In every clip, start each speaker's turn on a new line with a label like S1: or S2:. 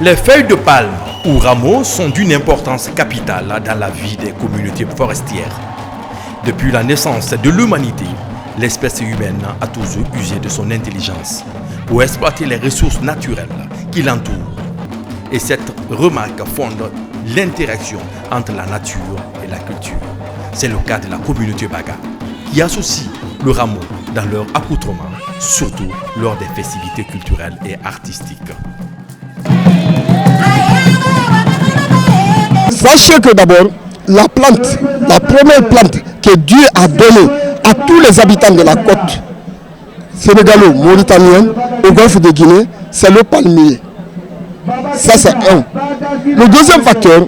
S1: Les feuilles de palme ou rameaux sont d'une importance capitale dans la vie des communautés forestières. Depuis la naissance de l'humanité, l'espèce humaine a toujours usé de son intelligence pour exploiter les ressources naturelles qui l'entourent. Et cette remarque fonde l'interaction entre la nature et la culture. C'est le cas de la communauté Baga, qui associe le rameau dans leur accoutrement, surtout lors des festivités culturelles et artistiques.
S2: Sachez que d'abord, la première plante que Dieu a donnée à tous les habitants de la côte sénégalo-mauritanienne au golfe de Guinée, c'est le palmier. Ça, c'est un. Le deuxième facteur,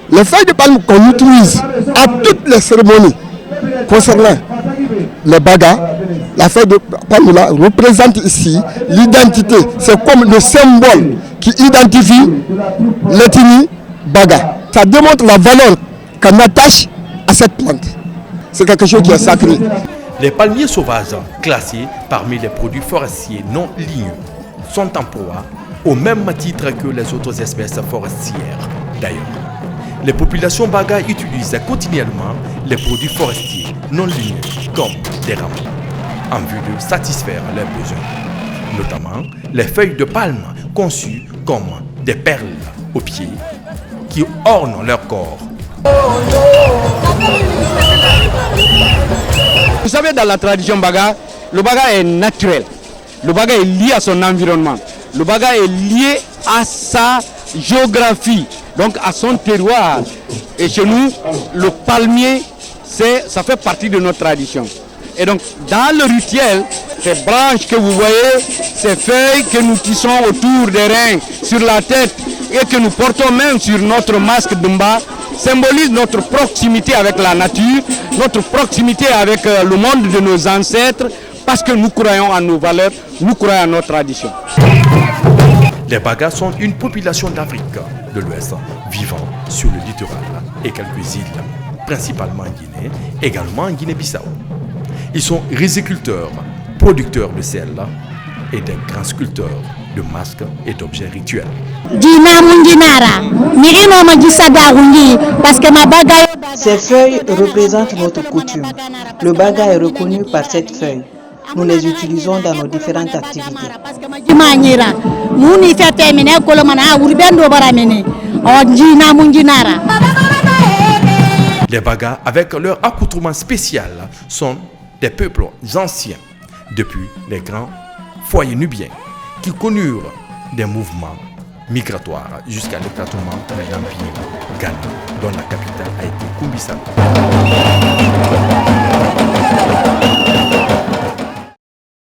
S2: les feuilles de palme qu'on utilise à toutes les cérémonies concernant les bagas, la feuille de palme là représente ici l'identité. C'est comme le symbole qui identifie l'ethnie baga. Ça démontre la valeur qu'on attache à cette plante. C'est quelque chose qui est sacré.
S1: Les palmiers sauvages, classés parmi les produits forestiers non ligneux, sont en proie au même titre que les autres espèces forestières. D'ailleurs, les populations baga utilisent continuellement les produits forestiers non ligneux comme des rameaux en vue de satisfaire leurs besoins, notamment les feuilles de palme conçues comme des perles aux pieds qui ornent leur corps.
S3: Vous savez, dans la tradition baga, le baga est naturel. Le baga est lié à son environnement. Le baga est lié à sa géographie, donc à son terroir. Et chez nous, le palmier, ça fait partie de notre tradition. Et donc, dans le rituel, ces branches que vous voyez, ces feuilles que nous tissons autour des reins, sur la tête, et que nous portons même sur notre masque d'Umba, symbolisent notre proximité avec la nature, notre proximité avec le monde de nos ancêtres, parce que nous croyons en nos valeurs, nous croyons en notre tradition.
S1: Les Bagas sont une population d'Afrique de l'Ouest vivant sur le littoral et quelques îles, principalement en Guinée, également en Guinée-Bissau. Ils sont riziculteurs, producteurs de sel et des grands sculpteurs de masques et d'objets rituels.
S4: Ces feuilles représentent notre coutume. Le baga est reconnu par cette feuille. Nous les utilisons dans nos différentes activités.
S1: Les Bagas, avec leur accoutrement spécial, sont des peuples anciens, depuis les grands foyers nubiens, qui connurent des mouvements migratoires jusqu'à l'éclatement de l'empire Ghana, dont la capitale a été Kumbisa.